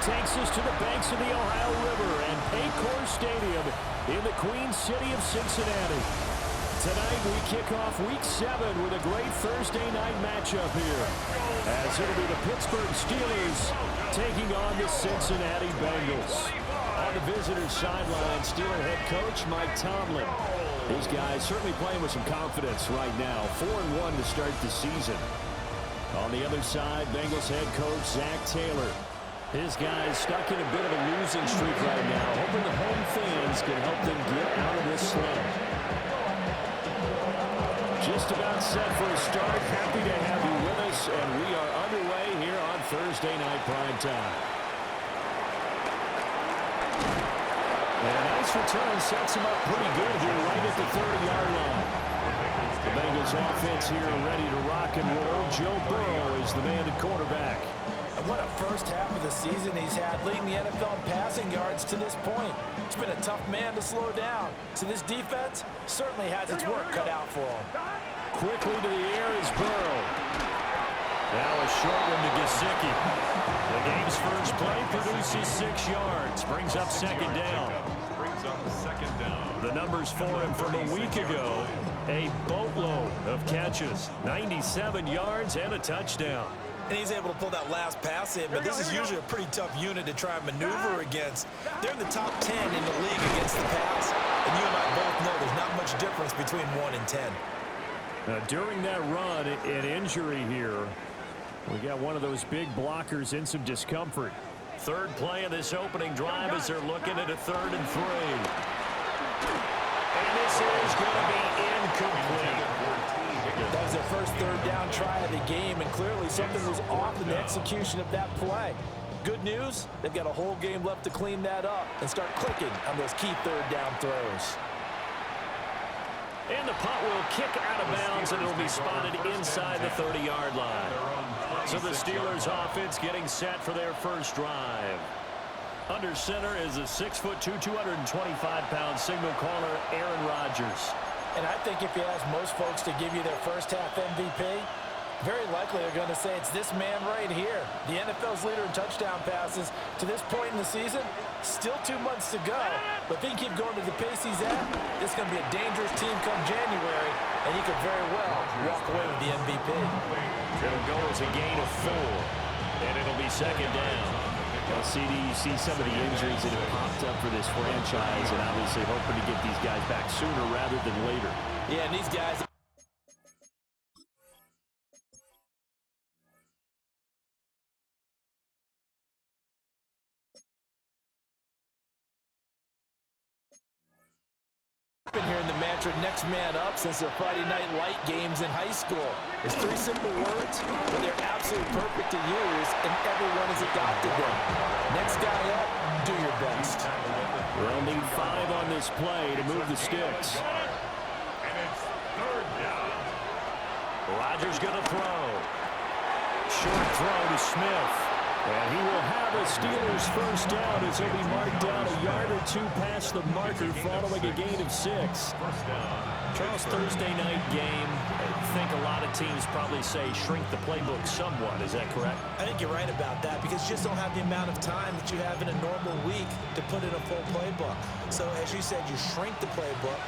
takes us to the banks of the Ohio River and Paycor Stadium in the Queen City of Cincinnati. Tonight we kick off Week 7 with a great Thursday night matchup here, as it'll be the Pittsburgh Steelers taking on the Cincinnati Bengals. On the visitors' sideline, Steeler head coach Mike Tomlin. These guys certainly playing with some confidence right now. 4-1 to start the season. On the other side, Bengals head coach Zach Taylor. His guys stuck in a bit of a losing streak right now, hoping the home fans can help them get out of this slump. Just about set for a start. Happy to have you with us, and we are underway here on Thursday Night Prime Time. And a nice return sets him up pretty good here right at the 30-yard line. The Bengals offense here ready to rock and roll. Joe Burrow is the man at quarterback. And what a first half of the season he's had, leading the NFL in passing yards to this point. He's been a tough man to slow down. So this defense certainly has its work cut out for him. Quickly to the air is Burrow. Now a short one to Gesicki. The game's first play produces 6 yards. Brings up second down. The numbers for him from a week ago. A boatload of catches. 97 yards and a touchdown. And he's able to pull that last pass in, but this is usually a pretty tough unit to try and maneuver against. They're in the top 10 in the league against the pass, and you and I both know there's not much difference between 1 and 10. Now, during that run, an injury here. We got one of those big blockers in some discomfort. Third play of this opening drive as they're looking at a 3rd and 3. And this is going to be incomplete. That was their first third down try of the game, and clearly something was off in the execution of that play. Good news, they've got a whole game left to clean that up and start clicking on those key third down throws. And the punt will kick out of bounds, and it'll be spotted inside the 30-yard line. So the Steelers offense getting set for their first drive. Under center is a 6'2", 225-pound signal caller, Aaron Rodgers. And I think if you ask most folks to give you their first half MVP, very likely they're going to say it's this man right here. The NFL's leader in touchdown passes to this point in the season. Still 2 months to go. But if he can keep going to the pace he's at, this is going to be a dangerous team come January, and he could very well walk away with the MVP. It'll go as a gain of 4, and it'll be second down. Well, CD, you see some of the injuries that have popped up for this franchise, and obviously hoping to get these guys back sooner rather than later. Yeah, and these guys... been hearing the mantra next man up since their Friday night light games in high school. It's 3 simple words, but they're absolutely perfect to use, and everyone has adopted them. Next guy up, do your best. They'll need 5 on this play to move the sticks. And it's 3rd down. Rodgers going to throw. Short throw to Smith. And he will have a Steelers first down as he'll be marked down a yard or 2 past the marker following a gain of 6. Charles, Thursday night game. I think a lot of teams probably say shrink the playbook somewhat. Is that correct? I think you're right about that because you just don't have the amount of time that you have in a normal week to put in a full playbook. So as you said, you shrink the playbook.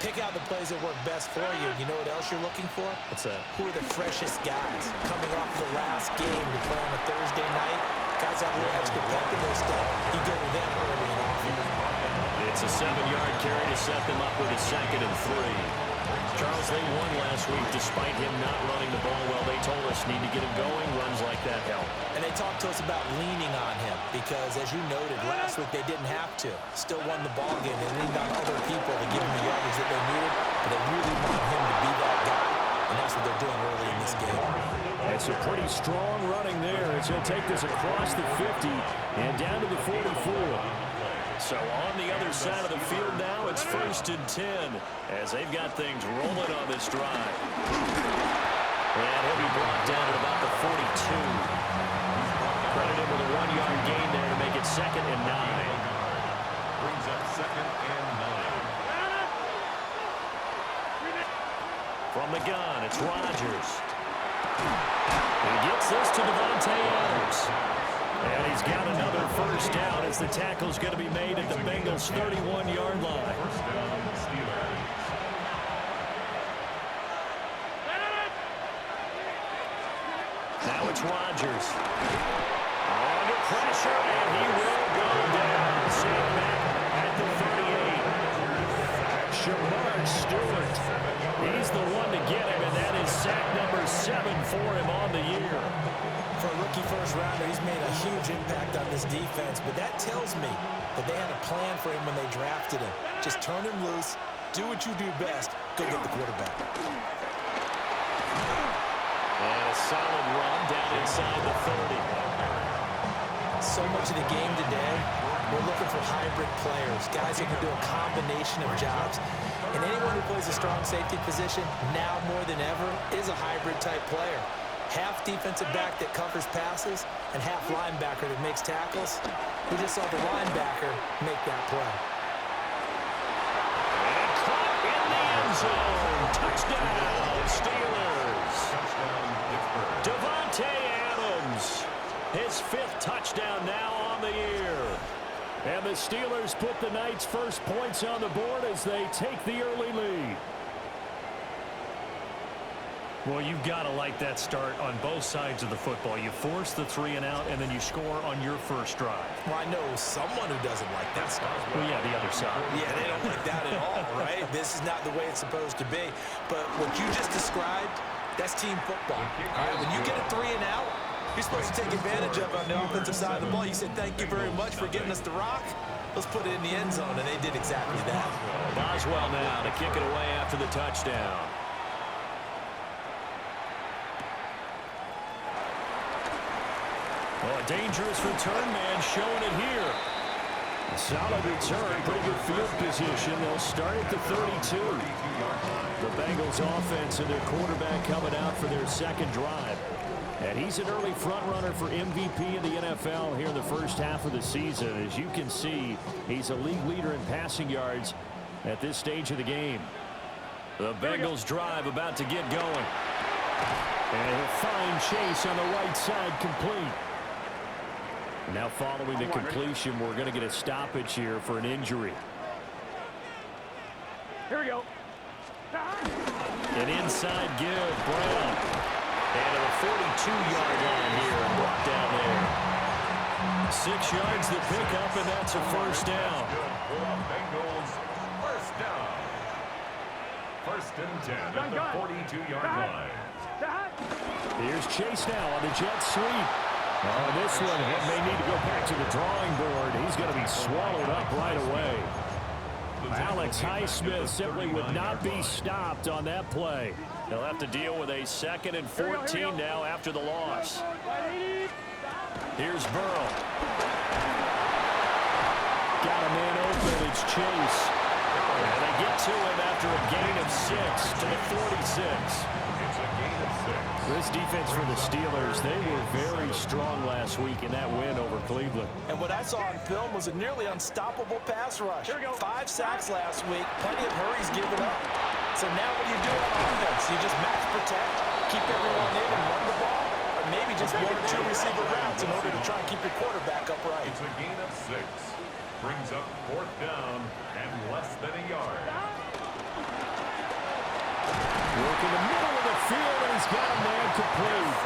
Pick out the plays that work best for you. You know what else you're looking for? What's that? Who are the freshest guys coming off the last game to play on a Thursday night? Guys have a little extra pep in their step. You go to them early and often. It's a 7-yard carry to set them up with a 2nd and 3. Charles, they won last week despite him not running the ball well. They told us need to get him going. Runs like that help. And they talked to us about leaning on him because, as you noted, last week they didn't have to. Still won the ball game. They leaned on other people to give them the yardage that they needed, but they really want him to be that guy, and that's what they're doing early in this game. It's a pretty strong running there. It's going to take this across the 50 and down to the 44. So on the other side of the field now, it's 1st and 10 as they've got things rolling on this drive. And he'll be brought down at about the 42. Credit him with a 1-yard gain there to make it 2nd and 9. Brings up 2nd and 9. From the gun, it's Rodgers. He gets this to Devontae Adams. And he's got another first down as the tackle's going to be made at the Bengals' 31-yard line. First down, Steelers. Now it's Rodgers. Under pressure, and he will go down. Safe back at the 38. Shamar Stewart. He's the one to get him, and that is sack number 7 for him on the year. For a rookie first-rounder, he's made a huge impact on this defense, but that tells me that they had a plan for him when they drafted him. Just turn him loose, do what you do best, go get the quarterback. And a solid run down inside the 30. So much of the game today, we're looking for hybrid players, guys who can do a combination of jobs. And anyone who plays a strong safety position, now more than ever, is a hybrid-type player. Half defensive back that covers passes and half linebacker that makes tackles. We just saw the linebacker make that play. And caught in the end zone. Touchdown, Steelers. Touchdown, Pittsburgh. Devontae Adams. His 5th touchdown now on the year. And the Steelers put the Knights' first points on the board as they take the early lead. Well, you've got to like that start on both sides of the football. You force the 3 and out, and then you score on your first drive. Well, I know someone who doesn't like that start. Well, yeah, the other side. Yeah, they don't like that at all, right? This is not the way it's supposed to be. But what you just described, that's team football. All right, when you get a 3 and out, you're supposed to take advantage of it on the offensive side of the ball. You said, thank you very much for giving us the rock. Let's put it in the end zone, and they did exactly that. Boswell now to kick it away after the touchdown. Oh, a dangerous return man showing it here. A solid return, pretty good field position. They'll start at the 32. The Bengals offense and their quarterback coming out for their second drive. And he's an early front runner for MVP in the NFL here in the first half of the season. As you can see, he's a league leader in passing yards at this stage of the game. The Bengals drive about to get going. And he'll find Chase on the right side complete. Now following the completion, we're going to get a stoppage here for an injury. Here we go. An inside give, Brown. And at the 42-yard line here, and brought down there. 6 yards the pickup, and that's a first down. Bengals, first down. First and 10 at the 42-yard line. Here's Chase now on the jet sweep. Oh, this one may need to go back to the drawing board. He's going to be swallowed up right away. Alex Highsmith simply would not be stopped on that play. He'll have to deal with a 2nd and 14 now after the loss. Here's Burrow. Got a man open. It's Chase. And they get to him after a gain of 6 to the 46. It's a gain of 6. This defense for the Steelers, they were very strong last week in that win over Cleveland. And what I saw on film was a nearly unstoppable pass rush. 5 sacks last week, plenty of hurries given up. So now what do you do on offense? You just max protect, keep everyone in and run the ball, or maybe just 1 or 2 receiver routes in order to try and keep your quarterback upright. It's a gain of 6. Brings up 4th down and less than a yard. Work in the middle of the field, and he's got a man complete.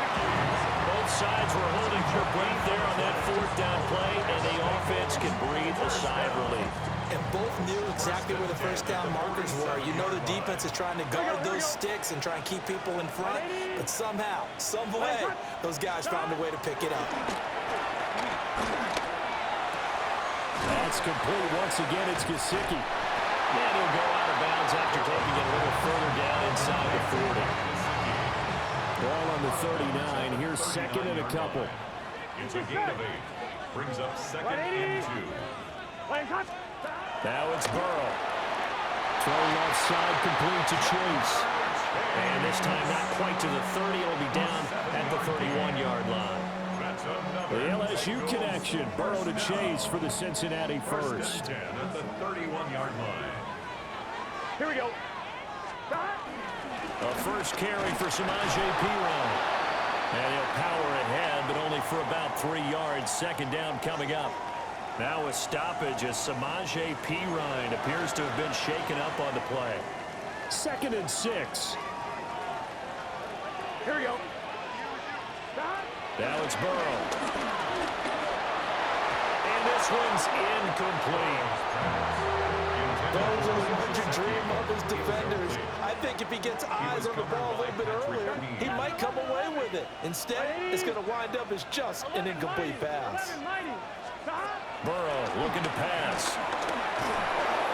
Both sides were holding for breath there on that 4th down play, and the offense can breathe a sigh of relief. And both knew exactly where the first down markers were. You know the defense is trying to guard those sticks and try and keep people in front, but somehow, some way, those guys found a way to pick it up. That's complete once again. It's Gesicki. And he'll go out of bounds after taking it a little further down inside the 40. Ball on the 39. Here's 2nd and a couple. It's a gain of 8. Brings up 2nd and 2. Now it's Burrow. Throw left side complete to Chase. And this time not quite to the 30. It'll be down at the 31-yard line. The LSU connection. Burrow to Chase for the Cincinnati first. 10 at the 31-yard line. Here we go. A first carry for Samaje Perine. And he'll power ahead, but only for about 3 yards. Second down coming up. Now a stoppage as Samaje Perine appears to have been shaken up on the play. 2nd and 6. Here we go. Now it's Burrow. And this one's incomplete. Those are the ones you dream of as defenders. I think if he gets eyes on the ball a little bit earlier, he might come away with it. Instead, it's going to wind up as just an incomplete pass. Burrow looking to pass.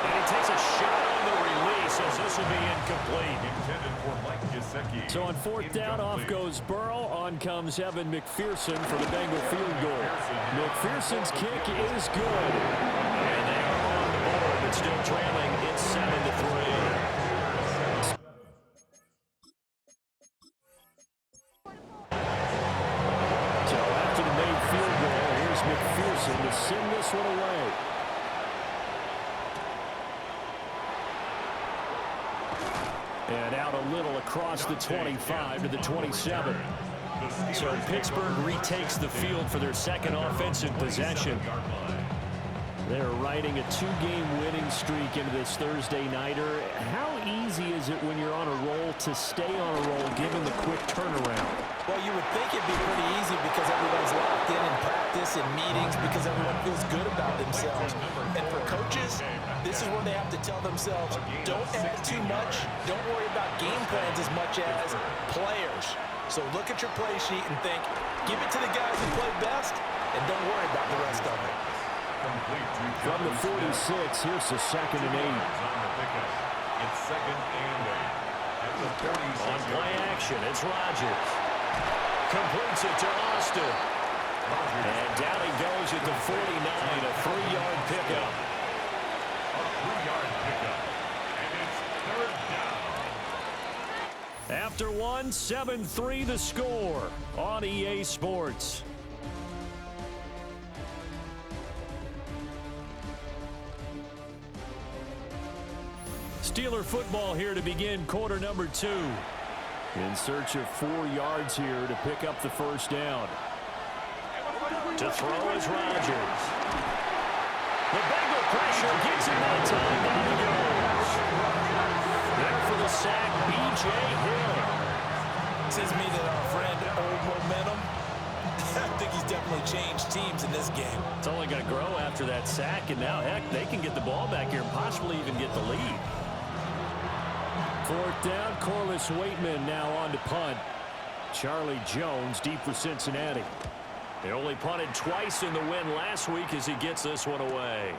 And he takes a shot on the release as this will be incomplete. So on 4th down, off goes Burrow. On comes Evan McPherson for the Bengal field goal. McPherson's kick is good. And they are on the board, but still trailing. It's 7-3. So after the made field goal, here's McPherson to send this one away. And out a little across the 25 to the 27. So Pittsburgh retakes the field for their second offensive possession. They're riding a 2-game winning streak into this Thursday nighter. How easy is it when you're on a roll to stay on a roll given the quick turnaround? Well, you would think it'd be pretty easy because everyone's locked in practice and meetings because everyone feels good about themselves. And for coaches, this is where they have to tell themselves, don't add too much. Don't worry about game plans as much as players. So look at your play sheet and think, give it to the guys who play best, and don't worry about the rest of it. From the 46, here's the 2nd and 8. It's 2nd and 8. At the 46. On play action, it's Rodgers. Completes it to Austin. And down he goes at the 49, a 3-yard pickup. A 3-yard pickup. And it's 3rd down. After 1, 7-3 the score on EA Sports. Steeler football here to begin quarter number 2. In search of 4 yards here to pick up the first down. To throw is Rodgers. The Bengal pressure gets him that time. Down he goes. There for the sack, B.J. Hill. Says me that our friend Old Momentum, I think he's definitely changed teams in this game. It's only going to grow after that sack, and now, heck, they can get the ball back here and possibly even get the lead. 4th down, Corliss Waitman now on to punt. Charlie Jones deep for Cincinnati. They only punted twice in the win last week as he gets this one away.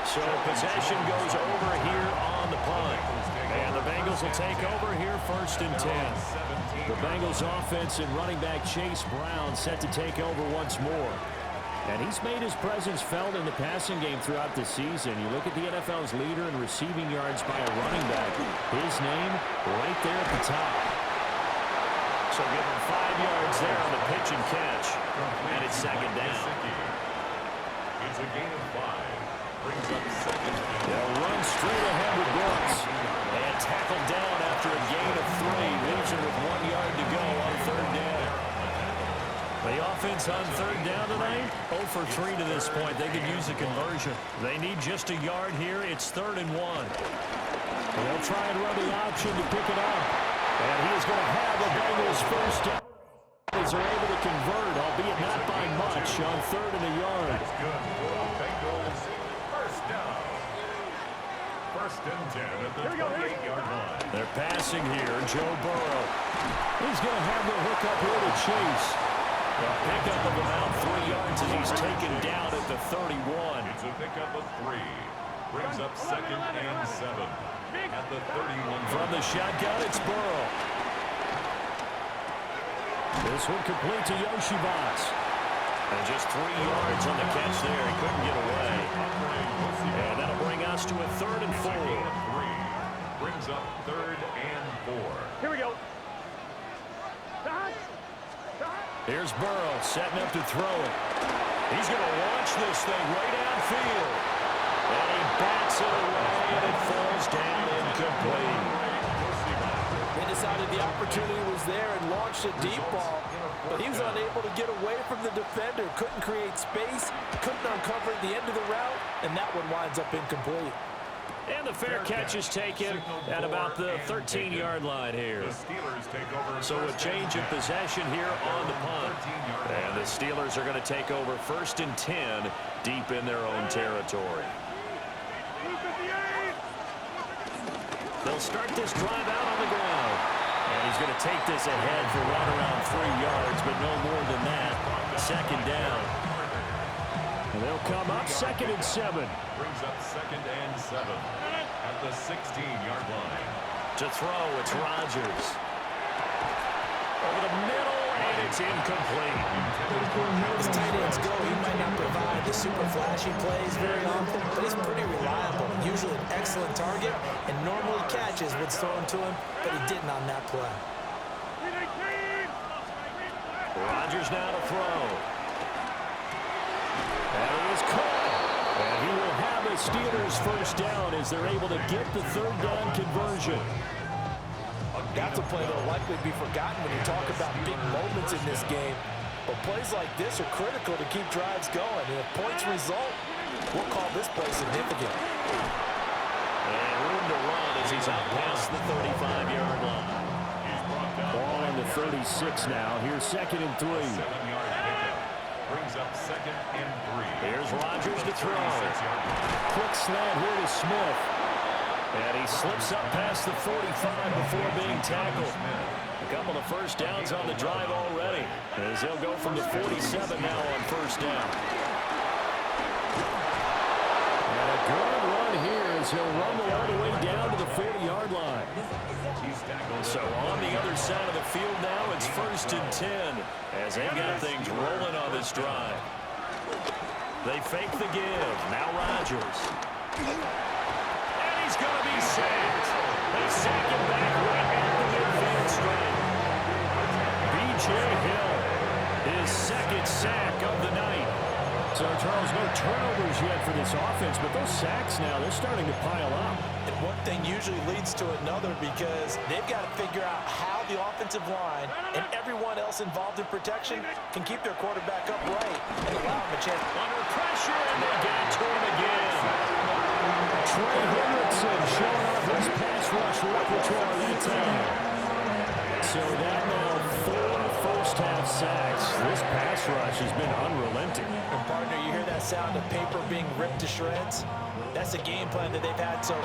So possession goes over here on the punt. And the Bengals will take over here 1st and 10. The Bengals offense and running back Chase Brown set to take over once more. And he's made his presence felt in the passing game throughout the season. You look at the NFL's leader in receiving yards by a running back. His name right there at the top. So give him 5 yards there on the pitch and catch. And it's 2nd down. It's a gain of 5. Brings up 2nd. They'll run straight ahead with Brooks. And tackled down after a gain of 3. Leaves him with 1 yard to go on 3rd down. The offense on 3rd down tonight, 0 for 3 to this point. They could use a conversion. They need just a yard here. It's 3rd and 1. They'll try and run the option to pick it up. And he is going to have the Bengals first down. As they're able to convert, albeit not by much, on 3rd and a yard. That's good for the Bengals. First down. 1st and 10 at the 28-yard line. They're passing here. Joe Burrow. He's going to have the hook up here to Chase. A pickup of about 3 yards as he's taken down at the 31. It's a pickup of 3. Brings up 2nd and 7 at the 31. From the shotgun, it's Burrow. This one complete to Yoshibas. And just 3 yards on the catch there. He couldn't get away. And that'll bring us to a 3rd and 4. Brings up 3rd and 4. Here we go. Here's Burrow setting up to throw it. He's going to launch this thing right outfield. And he bats it away, and it falls down incomplete. And to decided the opportunity was there and launched a deep ball, but he was unable to get away from the defender, couldn't create space, couldn't uncover at the end of the route, and that one winds up incomplete. And the fair catch is taken at about the 13-yard line here. So a change of possession here on the punt. And the Steelers are going to take over 1st and 10 deep in their own territory. They'll start this drive out on the ground. And he's going to take this ahead for right around 3 yards, but no more than that. 2nd down. And they'll come up 2nd and 7. Brings up 2nd and 7 at the 16-yard line. To throw, it's Rodgers. Over the middle, and it's incomplete. As tight ends go, he might not provide the super flashy plays very often, but he's pretty reliable. Usually an excellent target, and normally catches what's thrown to him, but he didn't on that play. Rodgers now to throw. And he is caught. And he will have the Steelers 1st down as they're able to get the 3rd down conversion. That's a play that will likely be forgotten when you talk about big moments in this game. But plays like this are critical to keep drives going. And if points result, we'll call this play significant. And room to run as he's out past the 35-yard line. Ball on the 36 now. Here's 2nd and 3. 7-yard pickup. Brings up 2nd and 3. Here's Rodgers to throw. Quick slant here to Smith. And he slips up past the 45 before being tackled. A couple of 1st downs on the drive already, as he'll go from the 47 now on 1st down. And a good run here as he'll rumble all the way down to the 40-yard line. So on the other side of the field now, it's 1st and 10 as they've got things rolling on this drive. They fake the give. Now Rodgers. And he's going to be sacked. They sack him back right at the midfield stripe. B.J. Hill, his 2nd sack of the night. So, Charles, no turnovers yet for this offense, but those sacks now, they're starting to pile up. And one thing usually leads to another because they've got to figure out how the offensive line and everyone else involved in protection can keep their quarterback upright and allow him a chance. Under pressure, and they get to him again. Trey Hendrickson showing off his pass rush repertoire that time. So that now 4 first-half sacks. This pass rush has been unrelenting. And partner, you hear that sound of paper being ripped to shreds? That's a game plan that they've had so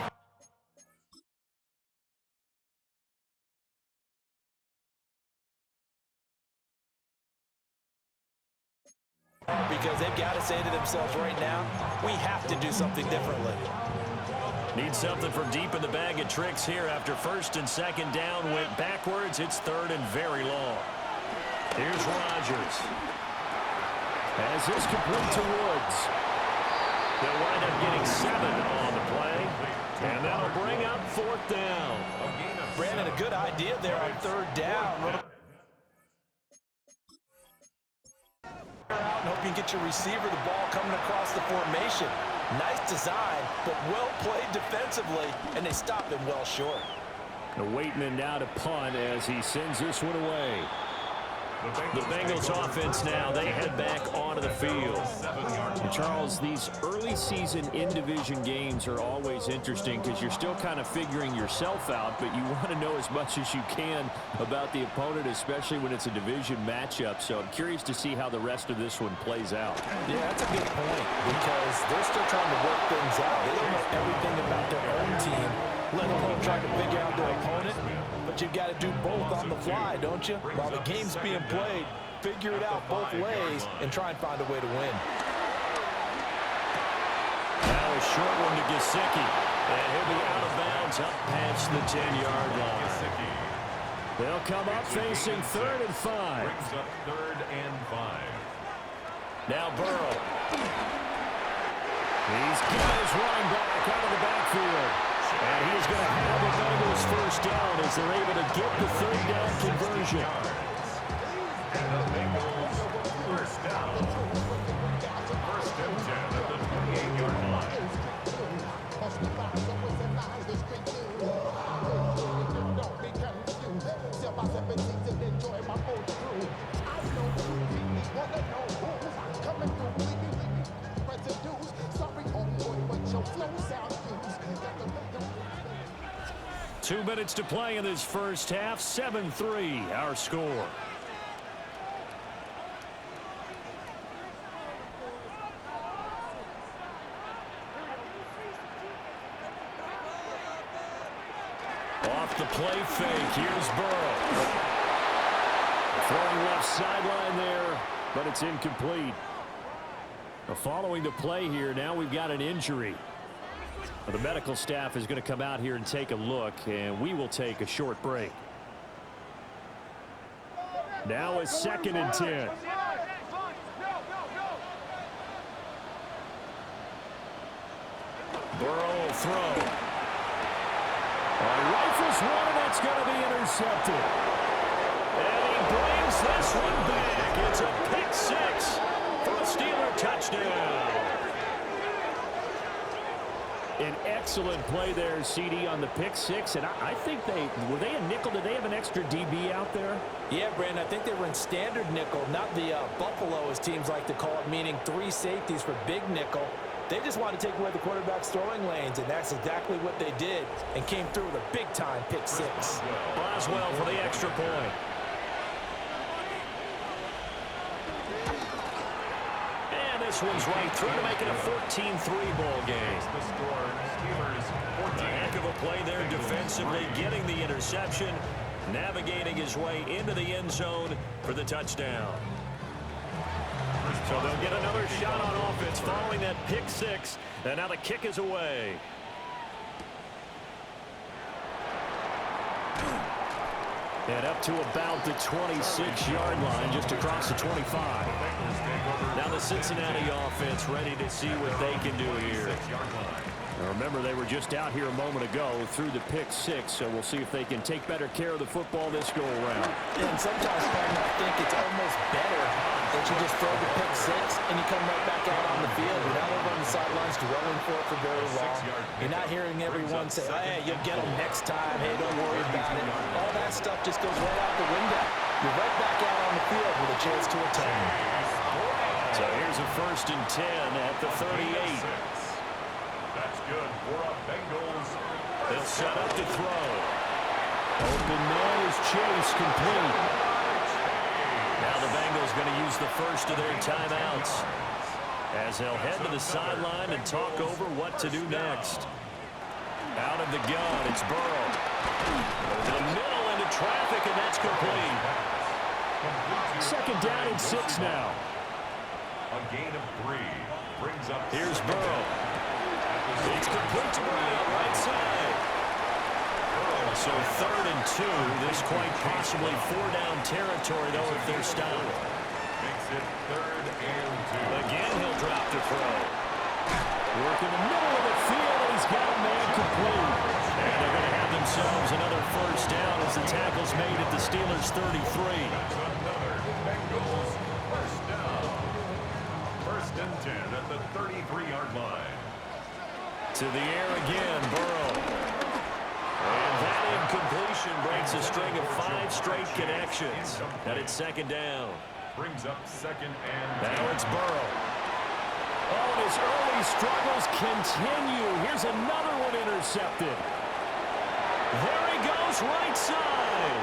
because they've got to say to themselves right now, we have to do something differently. Need something from deep in the bag of tricks here after 1st and 2nd down went backwards. It's 3rd and very long. Here's Rodgers. As this complete to Woods. They'll wind up getting 7 on the play. And that'll bring up 4th down. Brandon, a good idea there on 3rd down. And hope you can get your receiver the ball coming across the formation. Nice design, but well played defensively, and they stop him well short. Waiting now to punt as he sends this one away. The Bengals offense now, they head back onto the field. And Charles, these early season in-division games are always interesting because you're still kind of figuring yourself out, but you want to know as much as you can about the opponent, especially when it's a division matchup. So I'm curious to see how the rest of this one plays out. Yeah, that's a good point because they're still trying to work things out. They don't know everything about their own team, let alone trying to figure out their opponent. But you've got to do both on the fly, don't you? While the game's being played, figure it out both ways and try and find a way to win. Now a short one to Gesicki. And he'll be out of bounds up past the 10-yard line. They'll come up facing 3rd and 5. Brings up 3rd and 5. Now Burrow. He's got his running back out of the backfield. And he's going to have the Bengals 1st down as they're able to get the 3rd down conversion. And the Bengals 1st down. 1st and 10 at the 28-yard line. 2 minutes to play in this first half. 7-3, our score. Off the play fake. Here's Burrow. Throwing left sideline there, but it's incomplete. Following the play here, now we've got an injury. The medical staff is going to come out here and take a look, and we will take a short break. Now it's 2nd and 10. Burrow will throw. Rifles one, and that's going to be intercepted. And he brings this one back. It's a pick six for a Steeler touchdown. An excellent play there, CD, on the pick six. And I think were they a nickel? Did they have an extra DB out there? Yeah, Brandon, I think they were in standard nickel, not the Buffalo, as teams like to call it, meaning 3 safeties for big nickel. They just want to take away the quarterback's throwing lanes, and that's exactly what they did, and came through with a big-time pick six. Boswell for the extra point. And this one's right through to make it a 14-3 ball game. The score, Steelers 14. A heck of a play there defensively, getting the interception, navigating his way into the end zone for the touchdown. So they'll get another shot on offense following that pick six, and now the kick is away. And up to about the 26-yard line, just across the 25. Now the Cincinnati offense ready to see what they can do here. Now remember, they were just out here a moment ago through the pick six, so we'll see if they can take better care of the football this go-around. And sometimes, I think it's almost better that you just throw the pick six and you come right back out on the field. You're not over on the sidelines dwelling for it for very long. You're not hearing everyone say, hey, you'll get them next time. Hey, don't worry about it. All that stuff just goes right out the window. You're right back out on the field with a chance to attain. So here's a 1st and 10 at the 38. That's good for a Bengals. They'll set up to throw. Open man is Chase, complete. Now the Bengals going to use the first of their timeouts as they'll head to the sideline and talk over what to do next. Out of the gun, it's Burrow. To the middle into traffic, and that's complete. 2nd down and 6 now. A gain of 3 brings up. Here's Burrow. It's complete to Brown, right side. So 3rd and 2. This quite possibly 4-down territory, though, if they're stopped. Makes it 3rd and 2. Again, he'll drop to throw. Work in the middle of the field, and he's got a man complete. And they're going to have themselves another 1st down as the tackle's made at the Steelers' 33. That's another Bengals 1st down. 1st and 10 at the 33-yard line. To the air again, Burrow. And that incompletion breaks a string of 5 straight connections. And it's 2nd down. Brings up 2nd and 10. Now it's Burrow. Oh, and his early struggles continue. Here's another one intercepted. There he goes, right side.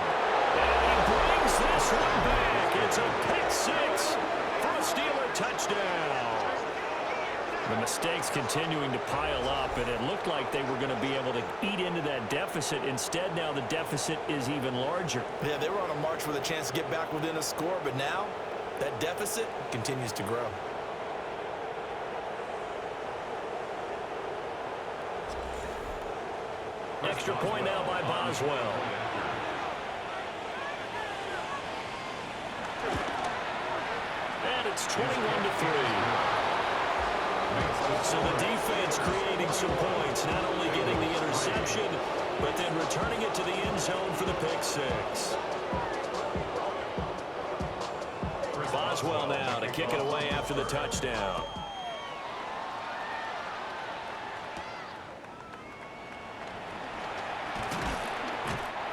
And he brings this one back. It's a pick six for a Steeler touchdown. The mistakes continuing to pile up, and it looked like they were going to be able to eat into that deficit. Instead, now the deficit is even larger. Yeah, they were on a march with a chance to get back within a score, but now that deficit continues to grow. Extra point now by Boswell. And it's 21-3. So the defense creating some points, not only getting the interception, but then returning it to the end zone for the pick six. Boswell now to kick it away after the touchdown.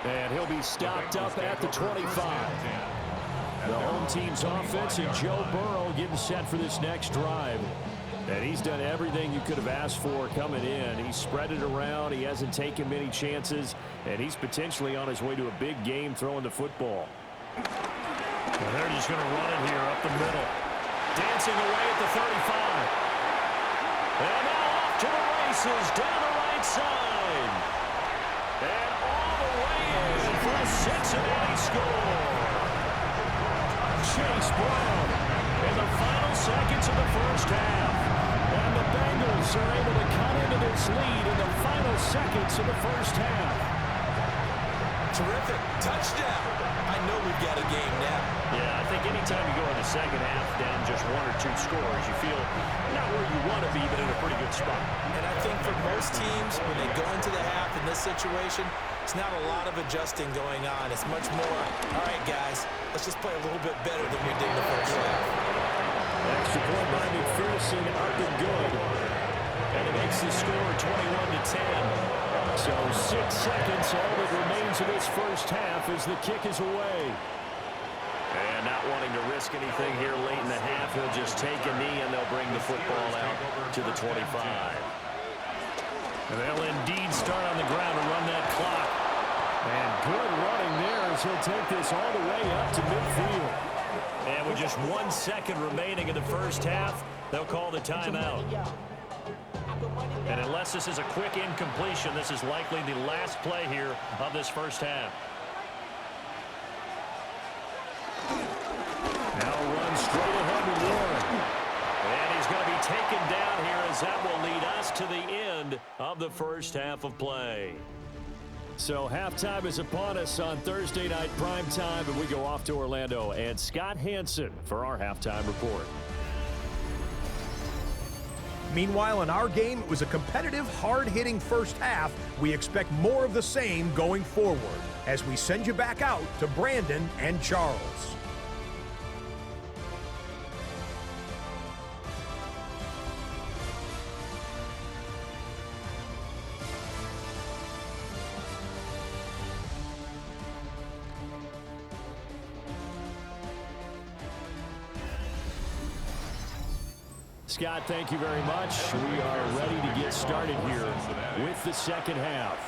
And he'll be stopped up at the 25. The home team's offense and Joe Burrow getting set for this next drive. And he's done everything you could have asked for coming in. He's spread it around. He hasn't taken many chances. And he's potentially on his way to a big game throwing the football. Well, they're just going to run it here up the middle. Dancing away at the 35. And now off to the races down the right side. And all the way in for a Cincinnati score. Chase Brown in the final seconds of the first half. And the Bengals are able to cut into this lead in the final seconds of the first half. Terrific. Touchdown. I know we've got a game now. Yeah, I think anytime you go in the second half down just 1 or 2 scores, you feel not where you want to be, but in a pretty good spot. And I think for most teams, when they go into the half in this situation, it's not a lot of adjusting going on. It's much more, all right, guys, let's just play a little bit better than we did in the first half. Extra point by McPherson, up and good. And it makes the score 21-10. So 6 seconds, all that remains of this first half as the kick is away. And not wanting to risk anything here late in the half, he'll just take a knee and they'll bring the football out to the 25. And they'll indeed start on the ground and run that clock. And good running there as he'll take this all the way up to midfield. And with just 1 second remaining in the first half, they'll call the timeout. And unless this is a quick incompletion, this is likely the last play here of this first half. Now run straight ahead to Warren. And he's going to be taken down here as that will lead us to the end of the first half of play. So halftime is upon us on Thursday night prime time, and we go off to Orlando. And Scott Hansen for our halftime report. Meanwhile, in our game, it was a competitive, hard-hitting first half. We expect more of the same going forward as we send you back out to Brandon and Charles. Scott, thank you very much. We are ready to get started here with the second half.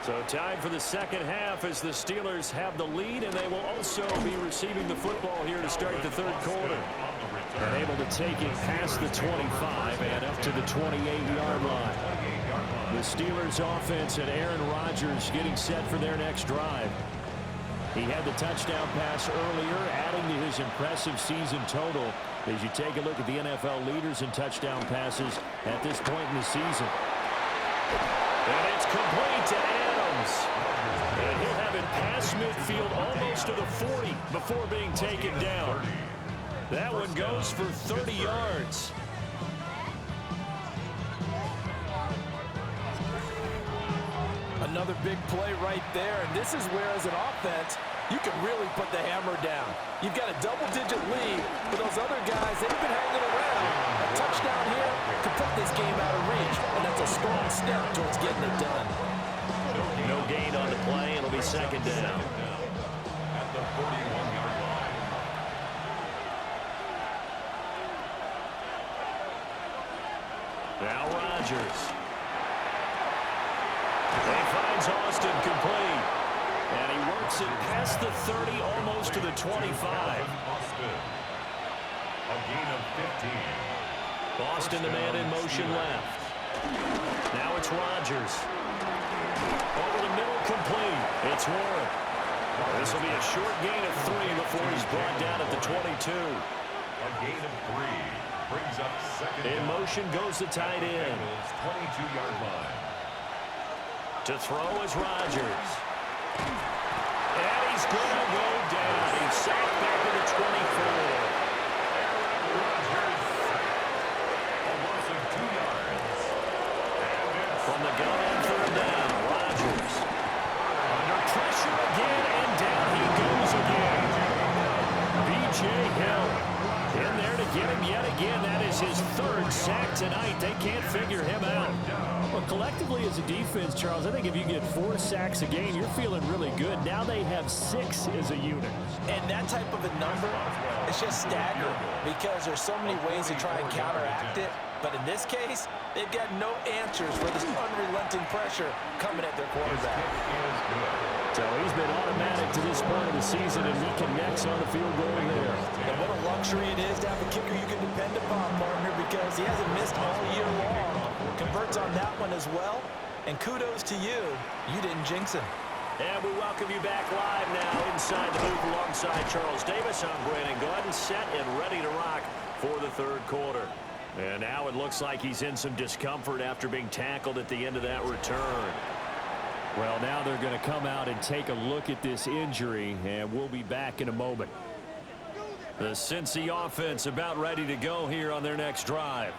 So time for the second half as the Steelers have the lead, and they will also be receiving the football here to start the third quarter. And able to take it past the 25 and up to the 28-yard line. The Steelers offense and Aaron Rodgers getting set for their next drive. He had the touchdown pass earlier, adding to his impressive season total as you take a look at the NFL leaders in touchdown passes at this point in the season. And it's complete to Adams. And he'll have it past midfield almost to the 40 before being taken down. That one goes for 30 yards. Another big play right there, and this is where, as an offense, you can really put the hammer down. You've got a double-digit lead, but those other guys, they've been hanging around. A touchdown here could put this game out of reach, and that's a strong step towards getting it done. No gain on the play. It'll be second down. At the 41-yard line. Now Rodgers. He finds Austin complete. And he works it past the 30, almost to the 25. Austin. A gain of 15. Boston, the man in motion left. Now it's Rodgers. Over the middle, complete. It's Warren. This will be a short gain of 3 before he's brought down at the 22. A gain of 3 brings up second. In motion goes the tight end. 22-yard line. To throw is Rodgers. And he's going to go down. He's sacked back to the 24. Rodgers a loss of 2 yards. From the gun on third down, Rodgers. Under pressure again, and down he goes again. B.J. Hill in there to get him yet again. That is his third sack tonight. They can't figure him out. Well, collectively as a defense, Charles, I think if you get 4 sacks a game, you're feeling really good. Now they have 6 as a unit. And that type of a number is just staggering because there's so many ways to try and counteract it. But in this case, they've got no answers for this unrelenting pressure coming at their quarterback. So he's been automatic to this point of the season, and he connects on the field goal there. And what a luxury it is to have a kicker you can depend upon, partner, because he hasn't missed all year long. Converts on that one as well. And kudos to you. You didn't jinx him. And we welcome you back live now inside the booth alongside Charles Davis. I'm Brandon Gladden, set and ready to rock for the third quarter. And now it looks like he's in some discomfort after being tackled at the end of that return. Well, now they're going to come out and take a look at this injury, and we'll be back in a moment. The Cincy offense about ready to go here on their next drive.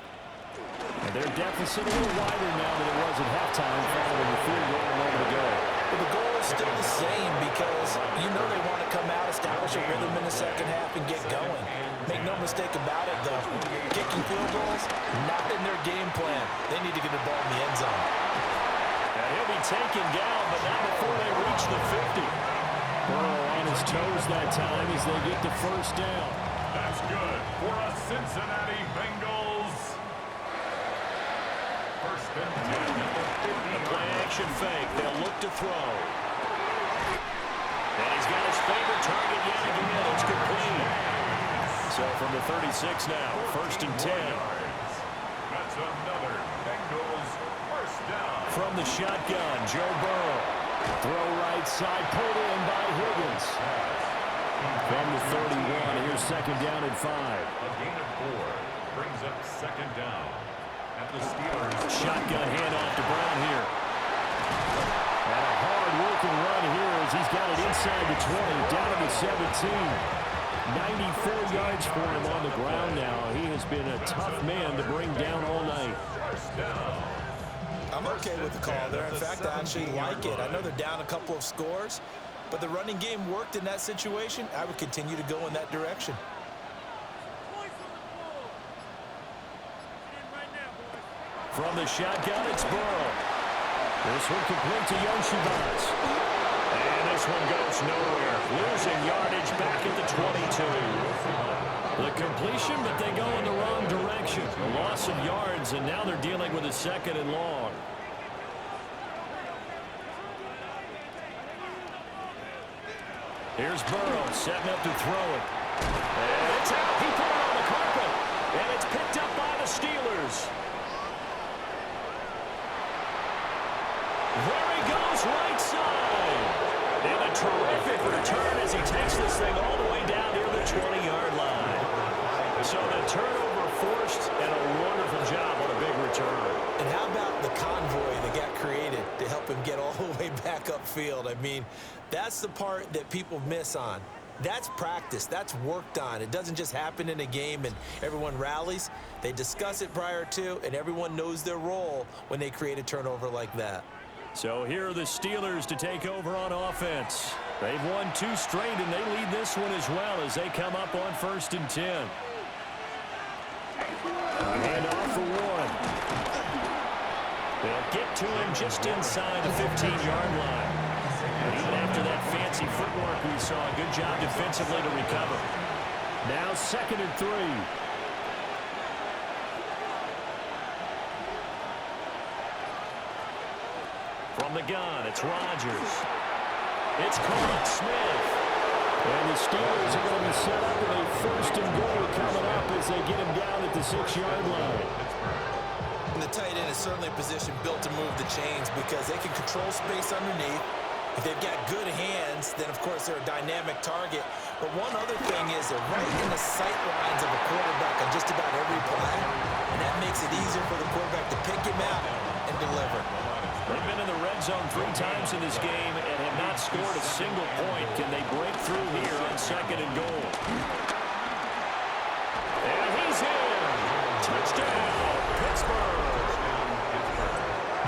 And their deficit a little wider now than it was at halftime following the field goal a moment ago. But the goal is still the same because you know they want to come out, establish a rhythm in the second half, and get going. Make no mistake about it, though. Kicking field goals, not in their game plan. They need to get the ball in the end zone. And he'll be taken down, but not before they reach the 50. Burrow on his toes that time as they get the first down. That's good for a Cincinnati Bengals. First and 10 at the 50. A play action fake. They'll look to throw. And he's got his favorite target yet again. It's complete. So from the 36 now, first and 10. That's another Bengals first down. From the shotgun, Joe Burrow. Throw right side, pulled in by Higgins. From the 31, here's second down and 5. A gain of 4 brings up second down. At the Steelers. Shotgun handoff to Brown here. And a hard-working run here as he's got it inside the 20, down to the 17. 94 yards for him on the ground now. He has been a tough man to bring down all night. First down. I'm okay with the call there. In fact, I actually like it. I know they're down a couple of scores, but the running game worked in that situation. I would continue to go in that direction. From the shotgun, it's Burrow. This one complete to Yoshibas. And this one goes nowhere. Losing yardage back at the 22. The completion, but they go in the wrong direction. A loss of yards, and now they're dealing with a second and long. Here's Burrow setting up to throw it. And it's out. He put it on the carpet. And it's picked up by the Steelers. There he goes, right side. And a terrific return as he takes this thing all the way down near the 20-yard line. So the turnover forced and a wonderful job on a big return. And how about the convoy that got created to help him get all the way back upfield? I mean, that's the part that people miss on. That's practice. That's worked on. It doesn't just happen in a game and everyone rallies. They discuss it prior to, and everyone knows their role when they create a turnover like that. So here are the Steelers to take over on offense. They've won 2 straight, and they lead this one as well as they come up on first and 10. Hand off for 1. They'll get to him just inside the 15-yard line. And even after that fancy footwork we saw, a good job defensively to recover. Now second and 3. From the gun, it's Rodgers. It's caught Smith. And the Steelers are going to be set up with a first and goal coming up as they get him down at the 6-yard line. And the tight end is certainly a position built to move the chains because they can control space underneath. If they've got good hands, then, of course, they're a dynamic target. But one other thing is they're right in the sight lines of a quarterback on just about every play. And that makes it easier for the quarterback to pick him out and deliver. They've been in the red zone 3 times in this game and have not scored a single point. Can they break through here on second and goal? And he's in. Touchdown, Pittsburgh.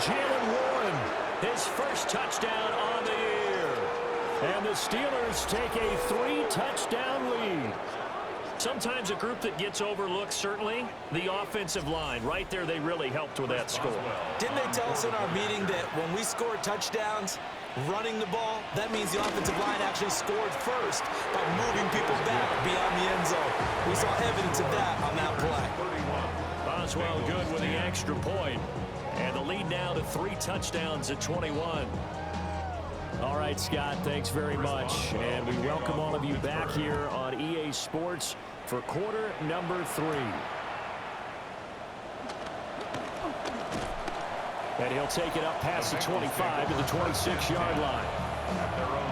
Jalen Warren, his first touchdown on the year. And the Steelers take a 3-touchdown lead. Sometimes a group that gets overlooked, certainly, the offensive line. Right there, they really helped with that score. Didn't they tell us in our meeting that when we score touchdowns running the ball, that means the offensive line actually scored first by moving people back beyond the end zone? We saw evidence of that on that play. Boswell good with the extra point. And the lead now to 3 touchdowns at 21. All right, Scott, thanks very much. And we welcome all of you back here on EA Sports for quarter number 3. And he'll take it up past the 25 to the 26-yard line.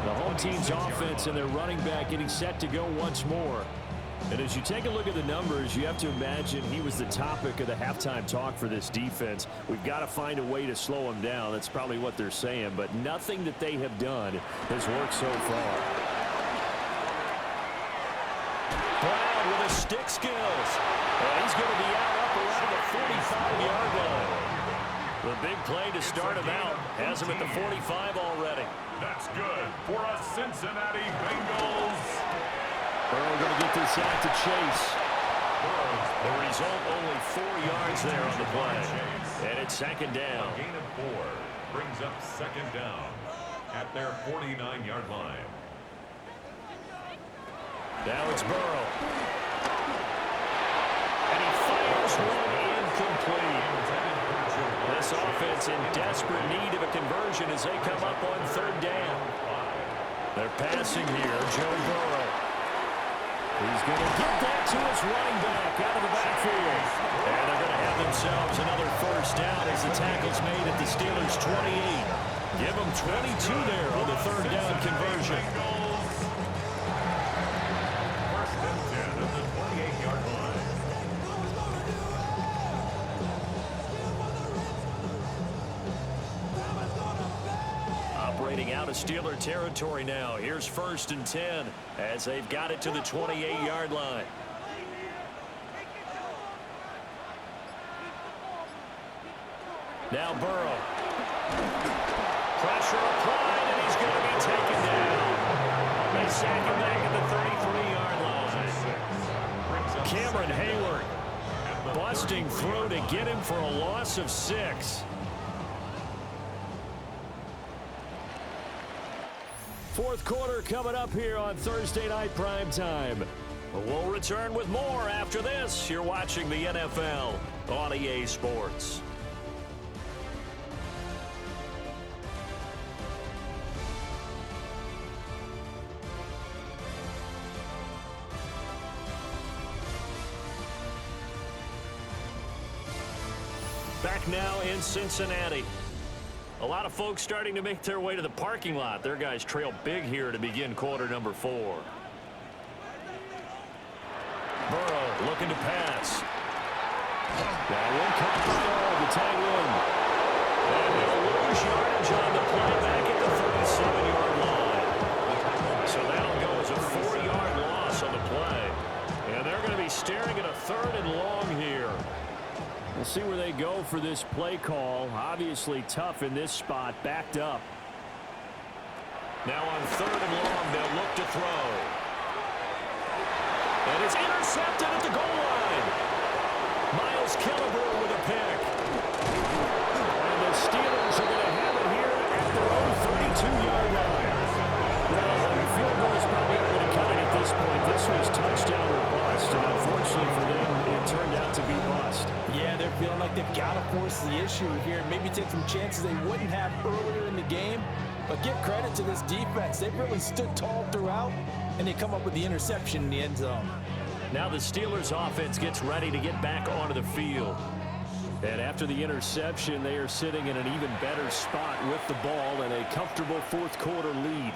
The home team's offense and their running back getting set to go once more. And as you take a look at the numbers, you have to imagine he was the topic of the halftime talk for this defense. We've got to find a way to slow him down. That's probably what they're saying. But nothing that they have done has worked so far. Brown with his stick skills. And he's going to be out up around the 45-yard line. The big play to start him out has him at the 45 already. That's good for a Cincinnati Bengals. Burrow going to get this out to Chase. The result, only 4 yards there on the play. And it's second down. A gain of 4 brings up second down at their 49-yard line. Now it's Burrow. And he fires one incomplete. This offense in desperate need of a conversion as they come up on third down. They're passing here, Joe Burrow. He's going to get that to his running back out of the backfield. And they're going to have themselves another first down as the tackle's made at the Steelers' 28. Give them 22 there on the third down conversion. First and 10 at the 28-yard line. Operating out of Steeler territory now. Here's first and 10 as they've got it to the 28-yard line. Now Burrow. Pressure applied, and he's going to be taken down. They sack him back at the 33-yard line. Cameron Hayward busting through to get him for a loss of 6. Fourth quarter coming up here on Thursday Night Primetime. We'll return with more after this. You're watching the NFL on EA Sports. Back now in Cincinnati. A lot of folks starting to make their way to the parking lot. Their guys trail big here to begin quarter number 4. Burrow looking to pass. That one caught by all the tight end. And he'll lose yardage on the play back at the 37-yard line. So that'll go as a 4-yard loss on the play. And they're going to be staring at a third and long here. We'll see where they go for this play call. Obviously tough in this spot, backed up. Now on third and long, they'll look to throw. And it's intercepted at the goal line. Miles Killebrew with a pick. And the Steelers are going to have it here at their own 32-yard line. Well, the field goal is probably not going to cut it at this point. This was touchdown or bust, and unfortunately for them, it turned out to be bust. Yeah, they're feeling like they've got to force the issue here. Maybe take some chances they wouldn't have earlier in the game. But give credit to this defense. They've really stood tall throughout, and they come up with the interception in the end zone. Now the Steelers offense gets ready to get back onto the field. And after the interception, they are sitting in an even better spot with the ball and a comfortable fourth quarter lead.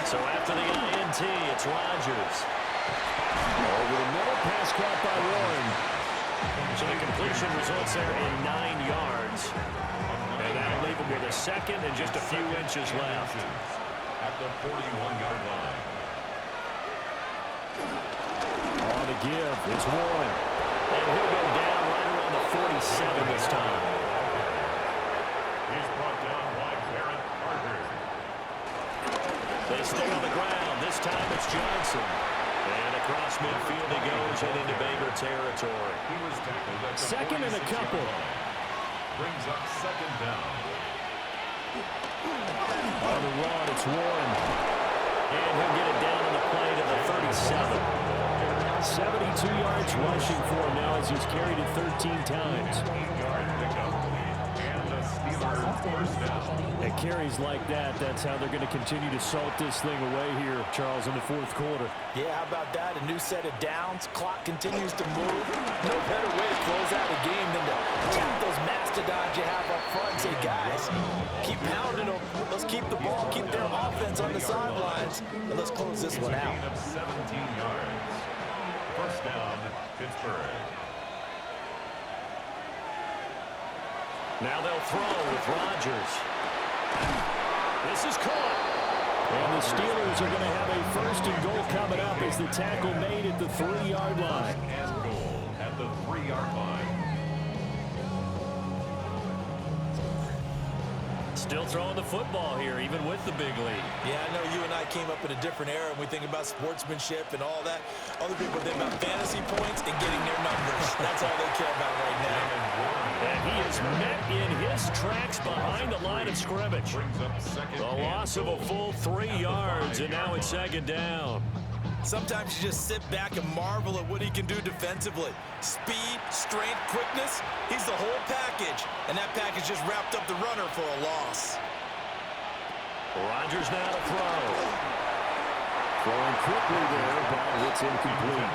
So after the INT, it's Rodgers. Over the middle, pass caught by Warren. So the completion results there in 9 yards. And that'll leave him with a second and just a few inches left. At the 41-yard line. On the give, it's Warren. And he'll go down right around the 47 this time. He's brought down by Barrett Carter. They stay on the ground. This time it's Johnson. And a Across midfield he goes and into Baker territory. He was tackled at the Second and a 46-yard couple. line. Brings up second down. On the run, it's Warren. And he'll get it down on the play to the 37. 72 yards rushing for him now as he's carried it 13 times. 8-yard pickup. And a Steelers first down. At carries like that, that's how they're going to continue to salt this thing away here, Charles, in the fourth quarter. Yeah, how about that? A new set of downs. Clock continues to move. No better way to close out a game than to tap those mastodons you have up front and say, guys, keep pounding them. Let's keep the ball, keep their offense on the sidelines, and let's close this one out. Gain of 17 yards. First down, Pittsburgh. Now they'll throw with Rodgers. This is caught. And the Steelers are going to have a first and goal coming up as the tackle made at the 3-yard line. And goal at the 3-yard line. Still throwing the football here, even with the big lead. Yeah, I know you and I came up in a different era and we think about sportsmanship and all that. Other people think about fantasy points and getting their numbers. That's all they care about right now. And he is met in his tracks behind the line of scrimmage. Brings up second. The loss of a full 3 yards, and now it's second down. Sometimes you just sit back and marvel at what he can do defensively. Speed, strength, quickness, he's the whole package. And that package just wrapped up the runner for a loss. Rodgers now to throw. Throwing quickly there, but it's incomplete.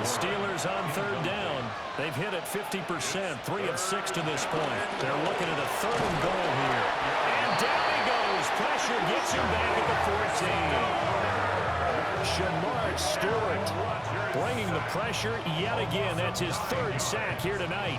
The Steelers on third down. They've hit it 50%, 3 of 6 to this point. They're looking at a third and goal here. And down he goes. Pressure gets him back at the 14. Shamar Stewart bringing the pressure yet again. That's his third sack here tonight.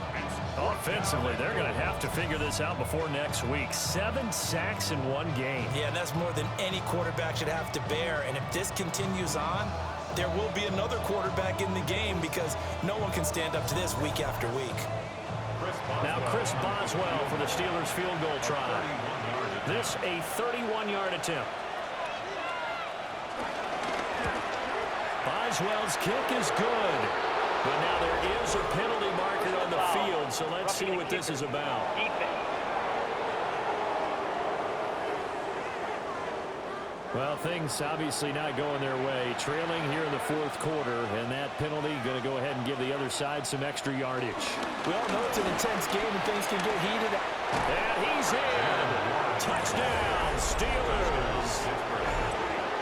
Offensively, they're going to have to figure this out before next week. 7 sacks in one game. Yeah, and that's more than any quarterback should have to bear. And if this continues on, there will be another quarterback in the game because no one can stand up to this week after week. Now Chris Boswell for the Steelers field goal try. This a 31-yard attempt. Boswell's kick is good. But now there is a penalty marker on the field, so let's see what this is about. Well, things obviously not going their way. Trailing here in the fourth quarter, and that penalty going to go ahead and give the other side some extra yardage. We all know it's an intense game and things can get heated. And he's in. Touchdown, Steelers.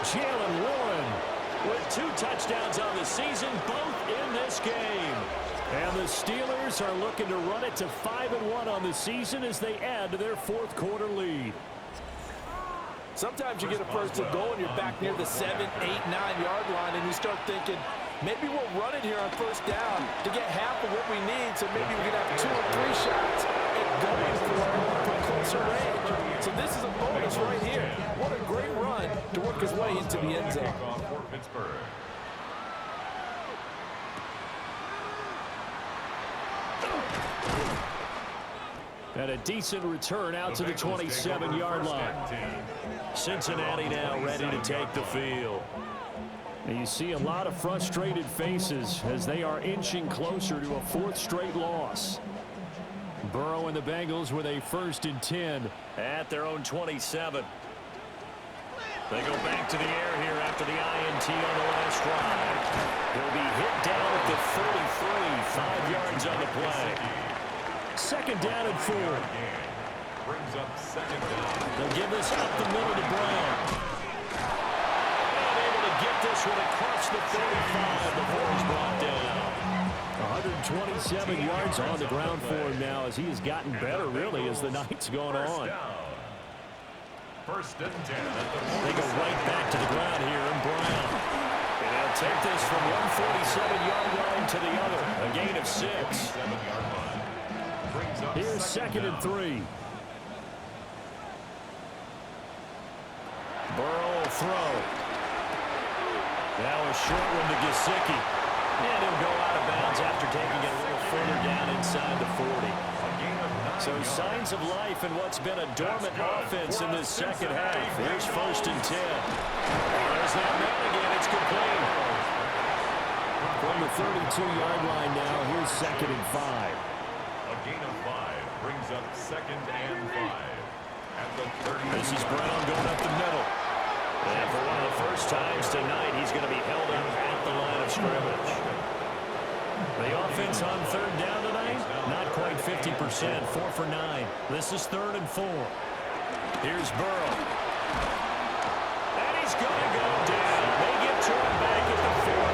Jalen Warren with 2 touchdowns on the season, both in this game. And the Steelers are looking to run it to 5-1 on the season as they add to their fourth quarter lead. Sometimes you get a first and goal and you're back near the 7, 8, 9-yard line and you start thinking, maybe we'll run it here on first down to get half of what we need, so maybe we can have 2 or 3 shots at going for it from closer range. So this is a bonus right here. What a great run to work his way into the end zone. And a decent return out to the 27-yard line. Cincinnati now ready to take the field. And you see a lot of frustrated faces as they are inching closer to a 4th straight loss. Burrow and the Bengals with a 1st and 10 at their own 27. They go back to the air here after the INT on the last drive. They'll be hit down at the 33, 5 yards on the play. Second down and 4. Brings up second down. They'll give this up the middle to Brown. And able to get this one across the 35 before he's brought down. 127 yards on the ground for him now as he has gotten better, really, as the night's gone on. First and 10 at the They go right back to the ground here, and Brown. And they'll take this from 147-yard line to the other. A gain of 6. 7-yard line. Brings up Here's second and 3. Burrow will throw. Now a short one to Gesicki. And he'll go out of bounds after taking it a little further down inside the 40. So signs of life in what's been a dormant offense in this second half. Here's 1st and 10. There's that man again. It's complete. From the 32-yard line now, here's 2nd and 5. A gain of 5 brings up 2nd and 5. At the 30. This is Brown going up the middle. And for one of the first times tonight, he's going to be held up at the line of scrimmage. The offense on 3rd down tonight, not quite 50%, 4 for 9. This is 3rd and 4. Here's Burrow. And he's going to go down. They get to him back at the 40.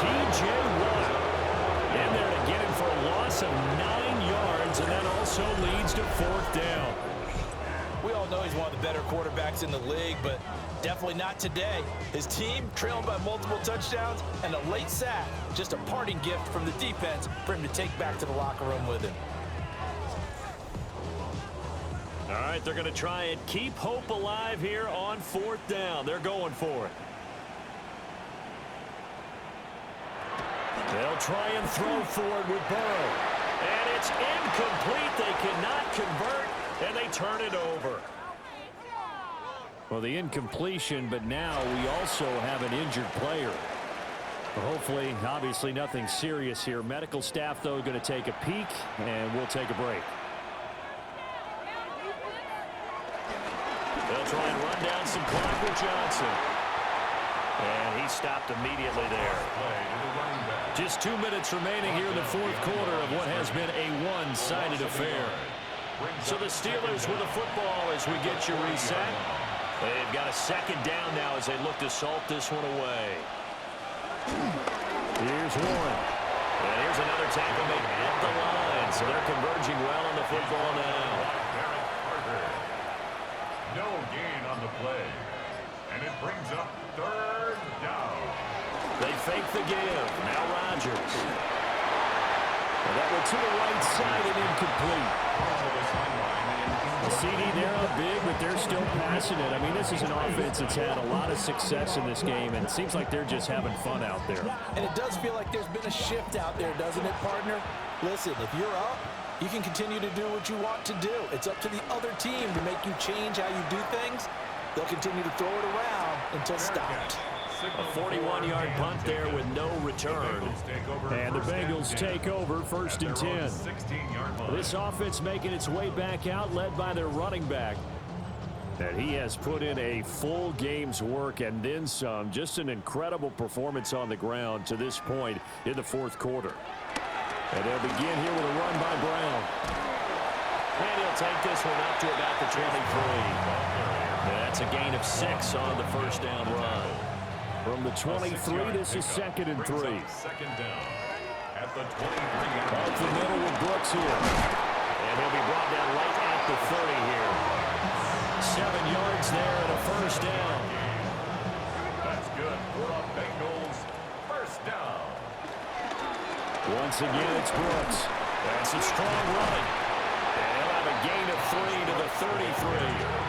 T.J. Watt in there to get him for a loss of 9 yards, and that also leads to 4th down. We all know he's one of the better quarterbacks in the league, but definitely not today. His team trailing by multiple touchdowns and a late sack. Just a parting gift from the defense for him to take back to the locker room with him. All right, they're going to try and keep hope alive here on 4th down. They're going for it. They'll try and throw forward with Burrow. And it's incomplete. They cannot convert, and they turn it over. Well, the incompletion, but now we also have an injured player. Hopefully, obviously nothing serious here. Medical staff, though, going to take a peek, and we'll take a break. They'll try and run down some clock with Johnson. And he stopped immediately there. Just 2 minutes remaining here in the 4th quarter of what has been a one-sided affair. So the Steelers with the football as we get you reset. They've got a 2nd down now as they look to salt this one away. Here's one. And here's another tackle made at the line. So they're converging well on the football now. No gain on the play. And it brings up 3rd down. They fake the give. Now Rodgers. And that one to the right side and incomplete. The CD narrow big, but they're still passing it. I mean, this is an offense that's had a lot of success in this game, and it seems like they're just having fun out there. And it does feel like there's been a shift out there, doesn't it, partner? Listen, if you're up, you can continue to do what you want to do. It's up to the other team to make you change how you do things. They'll continue to throw it around until stopped. A 41-yard punt there with no return. And the Bengals take over 1st and 10. This offense making its way back out, led by their running back. And he has put in a full game's work and then some. Just an incredible performance on the ground to this point in the 4th quarter. And they'll begin here with a run by Brown. And he'll take this one up to about the 23. That's a gain of 6 on the 1st down run. From the 23, this is 2nd and 3. 2nd down at the 23. Off the middle with Brooks here. And he'll be brought down right at the 30 here. 7 yards there and a 1st down. That's good for a Bengals 1st down. Once again, it's Brooks. That's a strong run. And he'll have a gain of 3 to the 33.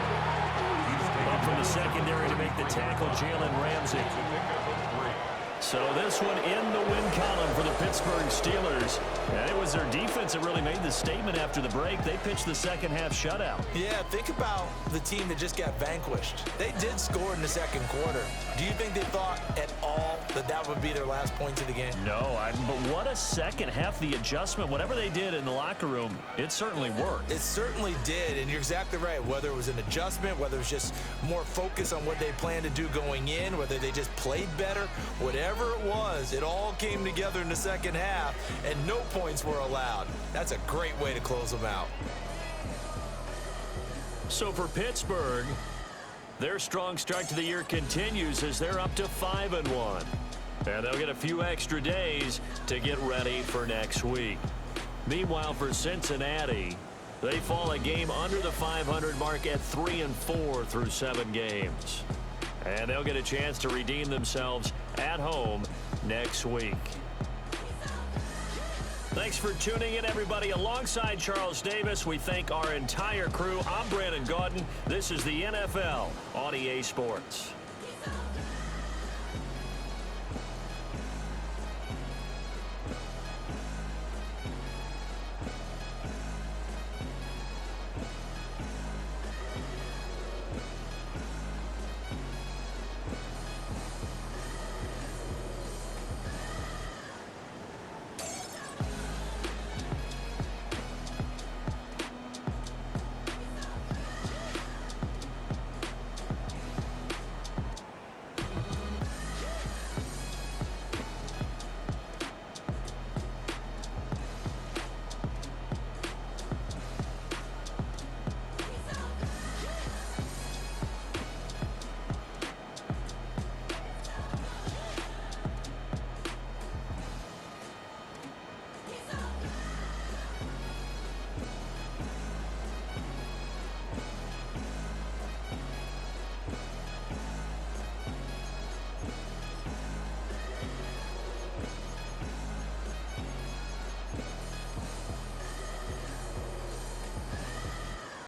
Up from the secondary to make the tackle, Jalen Ramsey. So this one in the win column for the Pittsburgh Steelers. And it was their defense that really made the statement after the break. They pitched the second-half shutout. Yeah, think about the team that just got vanquished. They did score in the 2nd quarter. Do you think they thought at all that that would be their last points of the game? No, but what a second half. The adjustment, whatever they did in the locker room, it certainly worked. It certainly did, and you're exactly right. Whether it was an adjustment, whether it was just more focus on what they planned to do going in, whether they just played better, whatever it was, it all came together in the 2nd half, and no points were allowed. That's a great way to close them out. So for Pittsburgh, their strong start to the year continues as they're up to 5-1. And they'll get a few extra days to get ready for next week. Meanwhile, for Cincinnati, they fall a game under the 500 mark at 3-4 through 7 games. And they'll get a chance to redeem themselves at home next week. Thanks for tuning in, everybody. Alongside Charles Davis, we thank our entire crew. I'm Brandon Gaudin. This is the NFL on EA Sports.